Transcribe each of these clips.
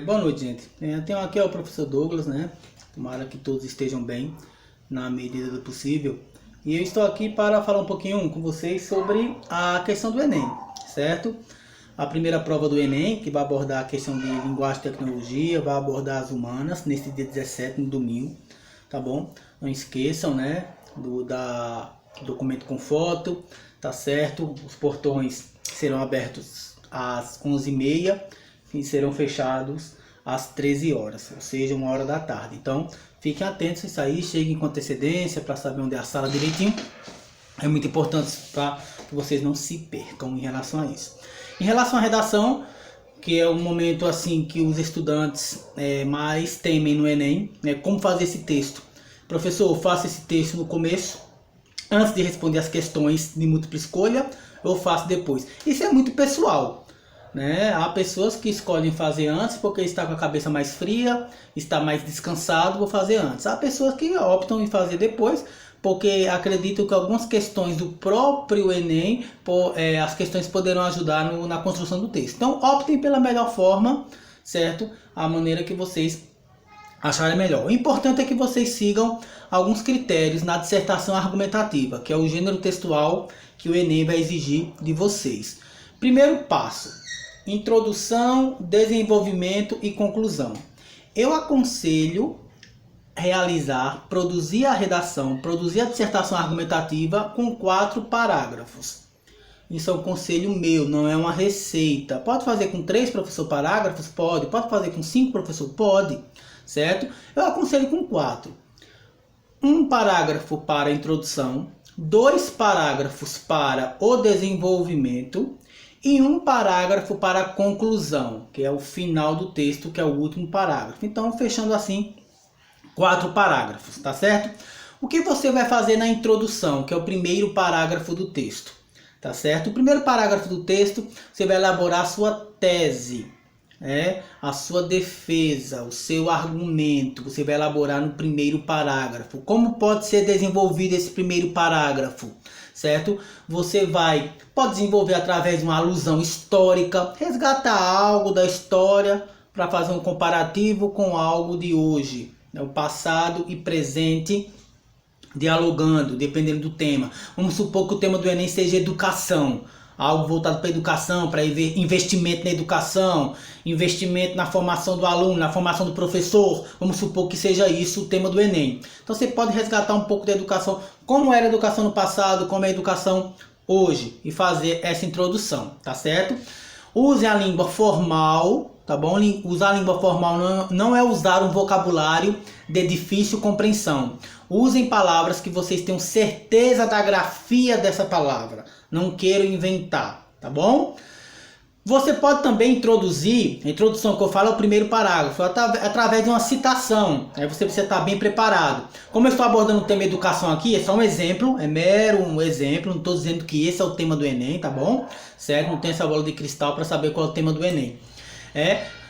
Boa noite, gente. Tenho aqui o professor Douglas, né? Tomara que todos estejam bem, na medida do possível. E eu estou aqui para falar um pouquinho com vocês sobre a questão do Enem, certo? A primeira prova do Enem, que vai abordar a questão de linguagem e tecnologia, vai abordar as humanas, nesse dia 17, no domingo, tá bom? Não esqueçam, né? Do documento com foto, tá certo? Os portões serão abertos às 11h30. E serão fechados às 13 horas, ou seja, 1 hora da tarde. Então, fiquem atentos a isso aí, cheguem com antecedência para saber onde é a sala direitinho. É muito importante para que vocês não se percam em relação a isso. Em relação à redação, que é um momento assim que os estudantes mais temem no Enem, né? Como fazer esse texto? Professor, faça esse texto no começo, antes de responder as questões de múltipla escolha, ou faço depois? Isso é muito pessoal. Né? Há pessoas que escolhem fazer antes porque está com a cabeça mais fria, está mais descansado, vou fazer antes. Há pessoas que optam em fazer depois porque acreditam que algumas questões do próprio Enem, as questões poderão ajudar na construção do texto. Então optem pela melhor forma, certo? A maneira que vocês acharem melhor. O importante é que vocês sigam alguns critérios na dissertação argumentativa, que é o gênero textual que o Enem vai exigir de vocês. Primeiro passo: introdução, desenvolvimento e conclusão. Eu aconselho produzir a redação, produzir a dissertação argumentativa com 4 parágrafos. Isso é um conselho meu, não é uma receita. Pode fazer com 3, professor, parágrafos? Pode. Pode fazer com 5, professor? Pode. Certo? Eu aconselho com 4. 1 parágrafo para a introdução, 2 parágrafos para o desenvolvimento e 1 parágrafo para a conclusão, que é o final do texto, que é o último parágrafo. Então, fechando assim, 4 parágrafos, tá certo? O que você vai fazer na introdução, que é o primeiro parágrafo do texto, tá certo? O primeiro parágrafo do texto, você vai elaborar a sua tese, a sua defesa, o seu argumento, você vai elaborar no primeiro parágrafo. Como pode ser desenvolvido esse primeiro parágrafo? Certo? Você pode desenvolver através de uma alusão histórica, resgatar algo da história para fazer um comparativo com algo de hoje, o passado e presente, dialogando, dependendo do tema. Vamos supor que o tema do Enem seja educação, algo voltado para a educação, para investimento na educação, investimento na formação do aluno, na formação do professor. Vamos supor que seja isso o tema do Enem. Então você pode resgatar um pouco da educação, como era a educação no passado, como é a educação hoje, e fazer essa introdução, tá certo? Use a língua formal, tá bom? Usar a língua formal não é usar um vocabulário de difícil compreensão. Usem palavras que vocês tenham certeza da grafia dessa palavra. Não queiram inventar, tá bom? Você pode também introduzir, a introdução que eu falo é o primeiro parágrafo, através de uma citação. Aí você precisa estar bem preparado. Como eu estou abordando o tema educação aqui, é só um exemplo, é mero um exemplo, não estou dizendo que esse é o tema do Enem, tá bom? Certo? Não tem essa bola de cristal para saber qual é o tema do Enem.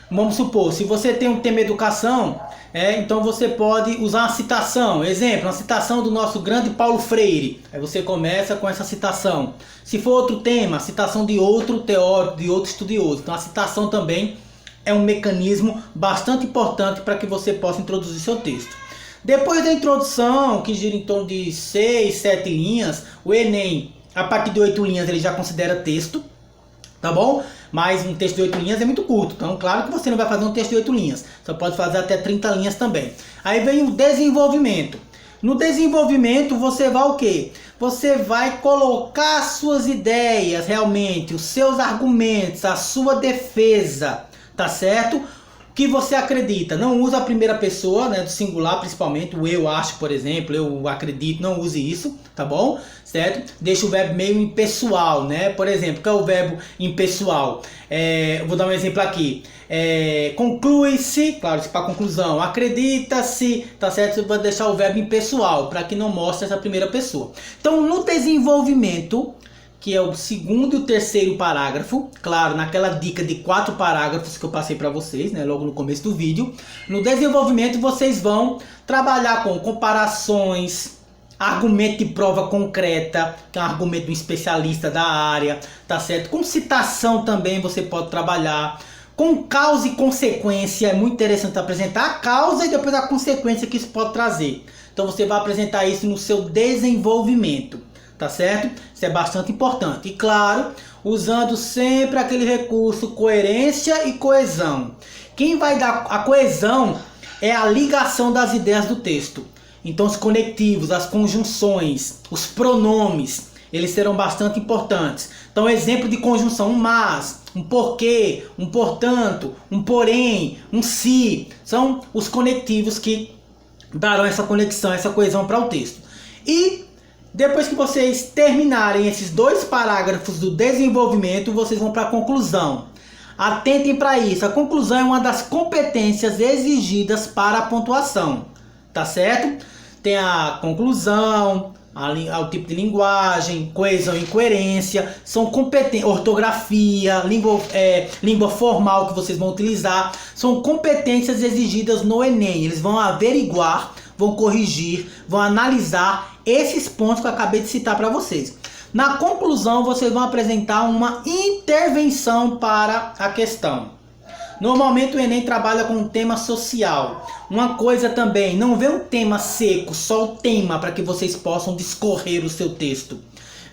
Vamos supor, se você tem um tema educação, então você pode usar uma citação. Exemplo, uma citação do nosso grande Paulo Freire. Aí você começa com essa citação. Se for outro tema, citação de outro teórico, de outro estudioso. Então a citação também é um mecanismo bastante importante para que você possa introduzir seu texto. Depois da introdução, que gira em torno de 6, 7 linhas, o Enem, a partir de 8 linhas, ele já considera texto. Tá bom? Mas um texto de 8 linhas é muito curto. Então, claro que você não vai fazer um texto de 8 linhas. Você pode fazer até 30 linhas também. Aí vem o desenvolvimento. No desenvolvimento, você vai o quê? Você vai colocar as suas ideias, realmente, os seus argumentos, a sua defesa. Tá certo? O que você acredita. Não usa a primeira pessoa, né, do singular, principalmente. O eu acho, por exemplo, eu acredito. Não use isso, tá bom? Certo? Deixa o verbo meio impessoal, né? Por exemplo, que é o verbo impessoal? Vou dar um exemplo aqui. Conclui-se, claro, isso para conclusão. Acredita-se, tá certo? Você vai deixar o verbo impessoal, para que não mostre essa primeira pessoa. Então, no desenvolvimento, que é o segundo e o terceiro parágrafo, claro, naquela dica de 4 parágrafos que eu passei para vocês, né, logo no começo do vídeo. No desenvolvimento vocês vão trabalhar com comparações, argumento de prova concreta, que é um argumento de um especialista da área, tá certo? Com citação também você pode trabalhar, com causa e consequência. É muito interessante apresentar a causa e depois a consequência que isso pode trazer. Então você vai apresentar isso no seu desenvolvimento, tá certo? Isso é bastante importante. E claro, usando sempre aquele recurso coerência e coesão. Quem vai dar a coesão é a ligação das ideias do texto. Então os conectivos, as conjunções, os pronomes, eles serão bastante importantes. Então exemplo de conjunção, um mas, um porquê, um portanto, um porém, um se, são os conectivos que darão essa conexão, essa coesão para o texto. E depois que vocês terminarem esses 2 parágrafos do desenvolvimento, vocês vão para a conclusão. Atentem para isso, a conclusão é uma das competências exigidas para a pontuação, tá certo? Tem a conclusão, o tipo de linguagem, coesão e coerência, são competências, ortografia, língua formal que vocês vão utilizar, são competências exigidas no Enem. Eles vão averiguar, vão corrigir, vão analisar esses pontos que eu acabei de citar para vocês. Na conclusão, vocês vão apresentar uma intervenção para a questão. Normalmente o Enem trabalha com um tema social. Uma coisa também, não vê um tema seco, só o tema para que vocês possam discorrer o seu texto.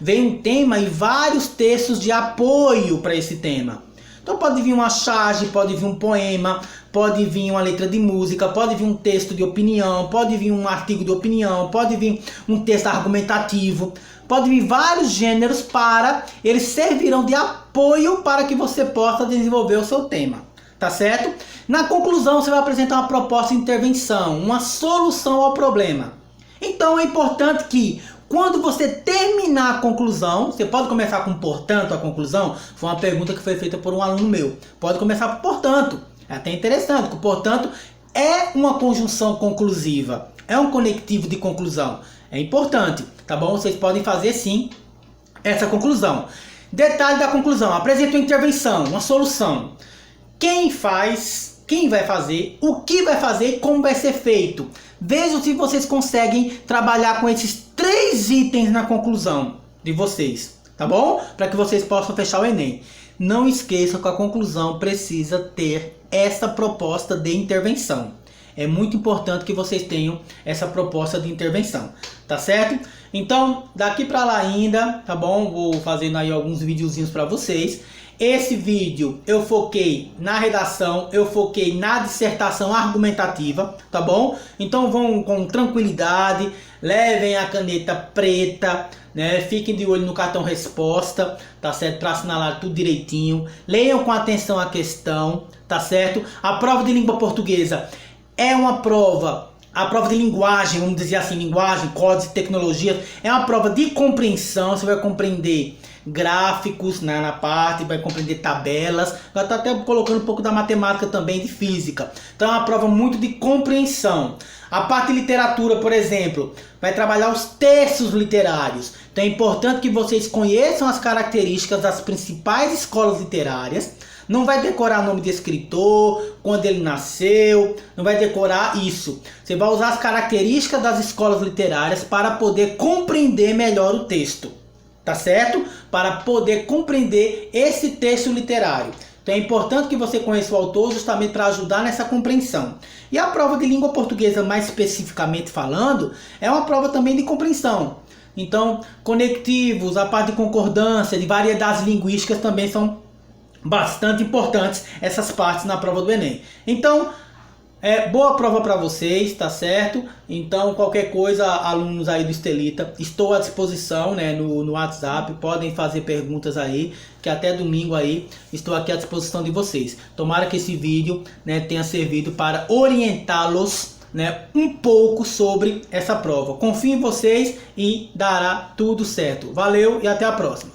Vem um tema e vários textos de apoio para esse tema. Então pode vir uma charge, pode vir um poema, pode vir uma letra de música, pode vir um texto de opinião, pode vir um artigo de opinião, pode vir um texto argumentativo, pode vir vários gêneros para, eles servirão de apoio para que você possa desenvolver o seu tema. Tá certo? Na conclusão, você vai apresentar uma proposta de intervenção, uma solução ao problema. Então é importante que, quando você terminar a conclusão, você pode começar com portanto a conclusão. Foi uma pergunta que foi feita por um aluno meu. Pode começar por portanto. É até interessante, porque portanto é uma conjunção conclusiva. É um conectivo de conclusão. É importante, tá bom? Vocês podem fazer sim essa conclusão. Detalhe da conclusão. Apresenta uma intervenção, uma solução. Quem faz, quem vai fazer, o que vai fazer e como vai ser feito. Vejam se vocês conseguem trabalhar com esses 3 itens na conclusão de vocês, tá bom? Para que vocês possam fechar o Enem. Não esqueçam que a conclusão precisa ter essa proposta de intervenção. É muito importante que vocês tenham essa proposta de intervenção, tá certo? Então, daqui para lá ainda, tá bom? Vou fazendo aí alguns videozinhos para vocês. Esse vídeo eu foquei na redação, eu foquei na dissertação argumentativa, tá bom? Então vão com tranquilidade, levem a caneta preta, né? Fiquem de olho no cartão resposta, tá certo? Para assinalar tudo direitinho. Leiam com atenção a questão, tá certo? A prova de língua portuguesa é uma prova, a prova de linguagem, vamos dizer assim, linguagem, códigos e tecnologias, é uma prova de compreensão. Você vai compreender gráficos na parte, vai compreender tabelas, já está até colocando um pouco da matemática também, de física. Então é uma prova muito de compreensão. A parte de literatura, por exemplo, vai trabalhar os textos literários. Então é importante que vocês conheçam as características das principais escolas literárias. Não vai decorar nome de escritor, quando ele nasceu, não vai decorar isso. Você vai usar as características das escolas literárias para poder compreender melhor o texto. Tá certo? Para poder compreender esse texto literário. Então é importante que você conheça o autor justamente para ajudar nessa compreensão. E a prova de língua portuguesa, mais especificamente falando, é uma prova também de compreensão. Então, conectivos, a parte de concordância, de variedades linguísticas também são bastante importantes, essas partes na prova do Enem. Então, boa prova para vocês, tá certo? Então, qualquer coisa, alunos aí do Estelita, estou à disposição, né, no WhatsApp, podem fazer perguntas aí, que até domingo aí estou aqui à disposição de vocês. Tomara que esse vídeo, né, tenha servido para orientá-los, né, um pouco sobre essa prova. Confio em vocês e dará tudo certo. Valeu e até a próxima.